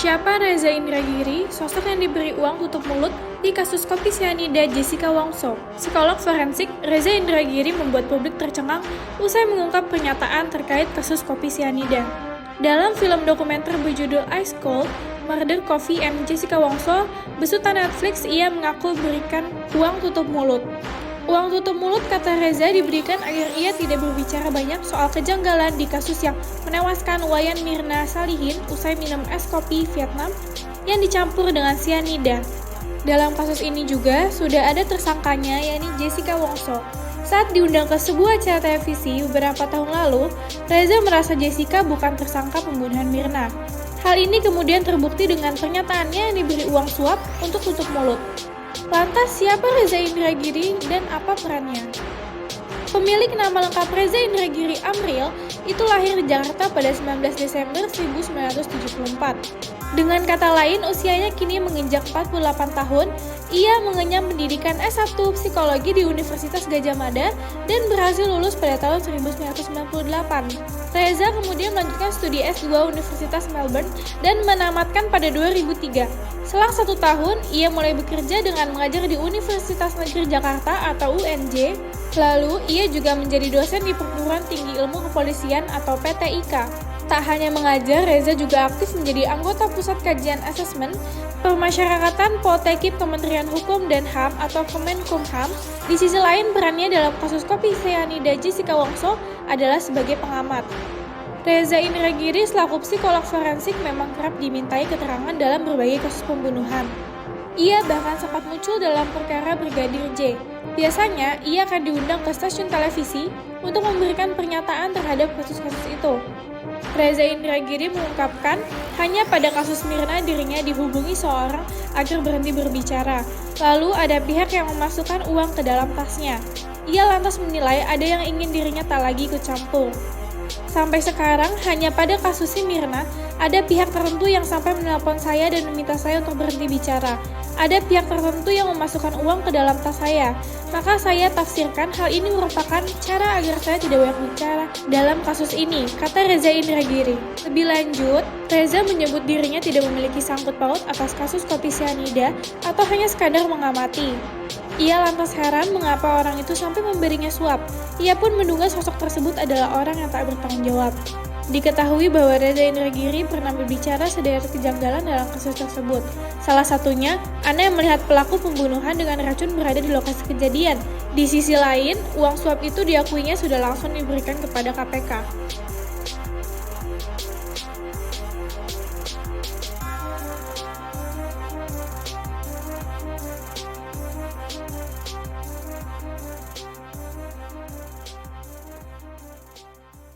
Siapa Reza Indragiri, sosok yang diberi uang tutup mulut di kasus kopi sianida Jessica Wongso? Psikolog forensik Reza Indragiri membuat publik tercengang usai mengungkap pernyataan terkait kasus kopi sianida. Dalam film dokumenter berjudul Ice Cold, Murder Coffee and Jessica Wongso, besutan Netflix, ia mengaku berikan uang tutup mulut. Uang tutup mulut, kata Reza, diberikan agar ia tidak berbicara banyak soal kejanggalan di kasus yang menewaskan Wayan Mirna Salihin usai minum es kopi Vietnam yang dicampur dengan sianida. Dalam kasus ini juga sudah ada tersangkanya, yakni Jessica Wongso. Saat diundang ke sebuah acara televisi beberapa tahun lalu, Reza merasa Jessica bukan tersangka pembunuhan Mirna. Hal ini kemudian terbukti dengan pernyataannya yang diberi uang suap untuk tutup mulut. Lantas, siapa Reza Indragiri dan apa perannya? Pemilik nama lengkap Reza Indragiri Amril itu lahir di Jakarta pada 19 Desember 1974. Dengan kata lain, usianya kini menginjak 48 tahun. Ia mengenyam pendidikan S1 Psikologi di Universitas Gadjah Mada dan berhasil lulus pada tahun 1998. Reza kemudian melanjutkan studi S2 Universitas Melbourne dan menamatkan pada 2003. Selang 1 tahun, ia mulai bekerja dengan mengajar di Universitas Negeri Jakarta atau UNJ. Lalu, ia juga menjadi dosen di Perguruan Tinggi Ilmu Kepolisian atau PTIK. Tak hanya mengajar, Reza juga aktif menjadi anggota Pusat Kajian Asesmen Permasyarakatan Poltekip Kementerian Hukum dan HAM atau Kemenkumham. Di sisi lain, perannya dalam kasus kopi sianida Jessica Wongso adalah sebagai pengamat. Reza Indragiri selaku psikolog forensik memang kerap dimintai keterangan dalam berbagai kasus pembunuhan. Ia bahkan sempat muncul dalam perkara Brigadir J. Biasanya, ia akan diundang ke stasiun televisi untuk memberikan pernyataan terhadap kasus-kasus itu. Reza Indragiri mengungkapkan, hanya pada kasus Mirna dirinya dihubungi seorang agar berhenti berbicara. Lalu ada pihak yang memasukkan uang ke dalam tasnya. Ia lantas menilai ada yang ingin dirinya tak lagi ikut campur. Sampai sekarang, hanya pada kasus si Mirna, ada pihak tertentu yang sampai menelpon saya dan meminta saya untuk berhenti bicara. Ada pihak tertentu yang memasukkan uang ke dalam tas saya. Maka saya tafsirkan hal ini merupakan cara agar saya tidak banyak bicara dalam kasus ini, kata Reza Indragiri. Lebih lanjut, Reza menyebut dirinya tidak memiliki sangkut paut atas kasus kopi sianida atau hanya sekadar mengamati. Ia lantas heran mengapa orang itu sampai memberinya suap. Ia pun menduga sosok tersebut adalah orang yang tak bertanggung jawab. Diketahui bahwa Reza Indragiri pernah berbicara sederet kejanggalan dalam kasus tersebut. Salah satunya, Anda yang melihat pelaku pembunuhan dengan racun berada di lokasi kejadian. Di sisi lain, uang suap itu diakuinya sudah langsung diberikan kepada KPK.